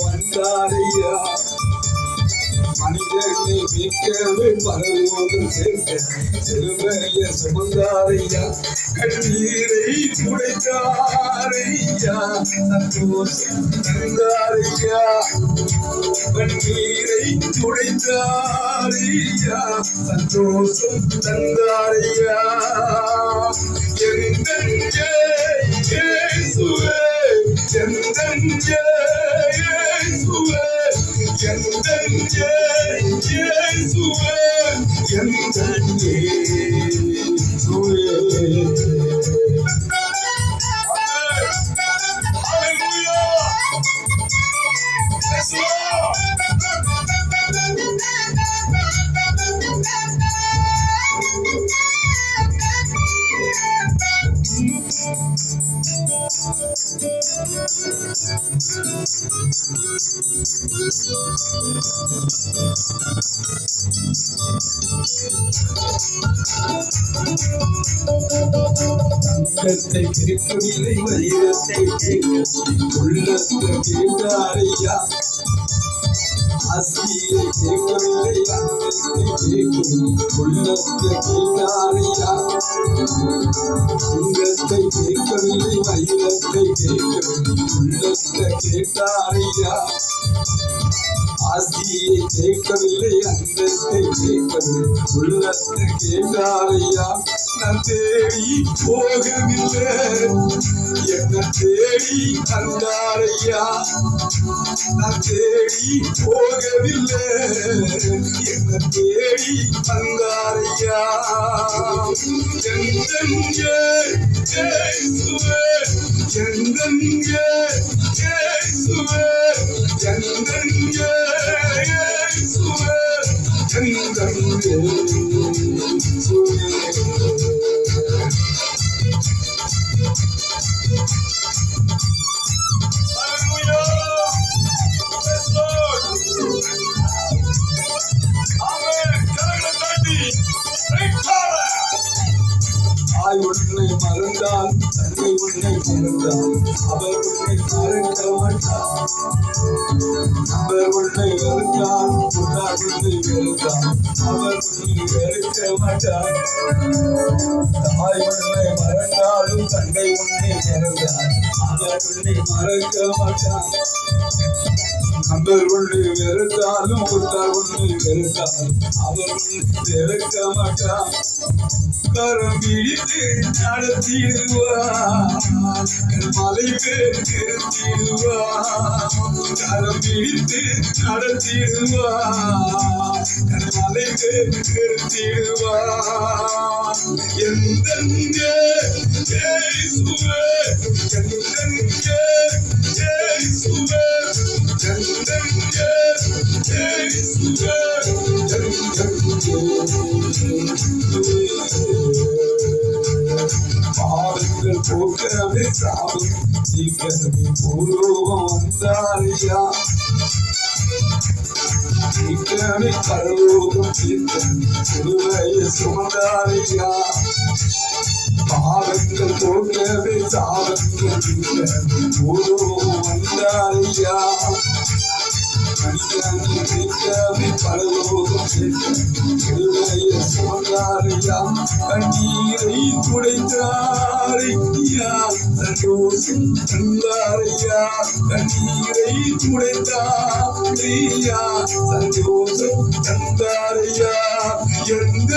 வந்தாரையா மனிதனை மீட்கவே பரலோகம் சேர்க்க சிறுமைய சுமந்தாரையா கண்ணீரை துடைத்தாரையா சந்தோஷம் தந்தாரையா கண்ணீரை துடைத்தாரையா சந்தோஷம் தந்தாரையா இயேசுவே இயேசுவே தங்கத்தை கேட்கவில்லை வைரத்தை உள்ளத்தை கேட்டாரையா ஆசியை கேட்கவில்லை அந்தத்தை கேட்கும் உள்ளத்தை கேட்டாரையா தங்கத்தை கேட்கவில்லை வைரத்தை கேட்கவில்லை உள்ளத்தை கேட்டாரையா ஆசியை கேட்கவில்லை அந்தத்தை கேட்கவில்லை உள்ளத்தை கேட்டாரையா நான் தேடி போகவில்லை என்ன தேடி தந்தாரையா நான் தேடி போகவில்லை என்ன தேடி தந்தாரையா தாய் உன்னை மறந்தால் தந்தை உன்னை மறந்தால் அவர் உன்னை மறக்க மாட்டார் அவர் உன்னை வெறுத்தால் உன்னார் உன்னை வெறுத்தால் அவர் உன்னை வெறுக்க மாட்டார் தாய் உன்னை மறந்தாலும் தந்தை உன்னை மறந்தால் அவர் உன்னை மறக்க மாட்டார் அவர் உன்னை வெறுத்தாலும் உன்னார் உன்னை வெறுத்தால் அவர் உன்னை வெறுக்க மாட்டார் கரம் பிடித்து நடத்திடுவார் மலை பேர் நிறுத்திடுவார் கரம் பிடித்து நடத்திடுவார் மலை பேர் நிறுத்திடுவார் எந்த இயேசுவே பாவங்கள் போக்கவே சாவும் சீக்கிரமே பூர்வம் வந்தாரையா சீக்கிரமே பரலோகம் சிலுவையை சுமந்தாரையா பாவங்கள் போக்கவே சாவங்கள் பூர்வம் வந்தாரையா பரலோகம் சிலுவையை சுமந்தாரையா கண்ணீரை துடைத்தாரையா சந்தோஷம் தந்தாரையா கண்ணீரை துடைத்தாரையா சந்தோஷம் தந்தாரையா எந்த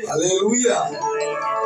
Hallelujah.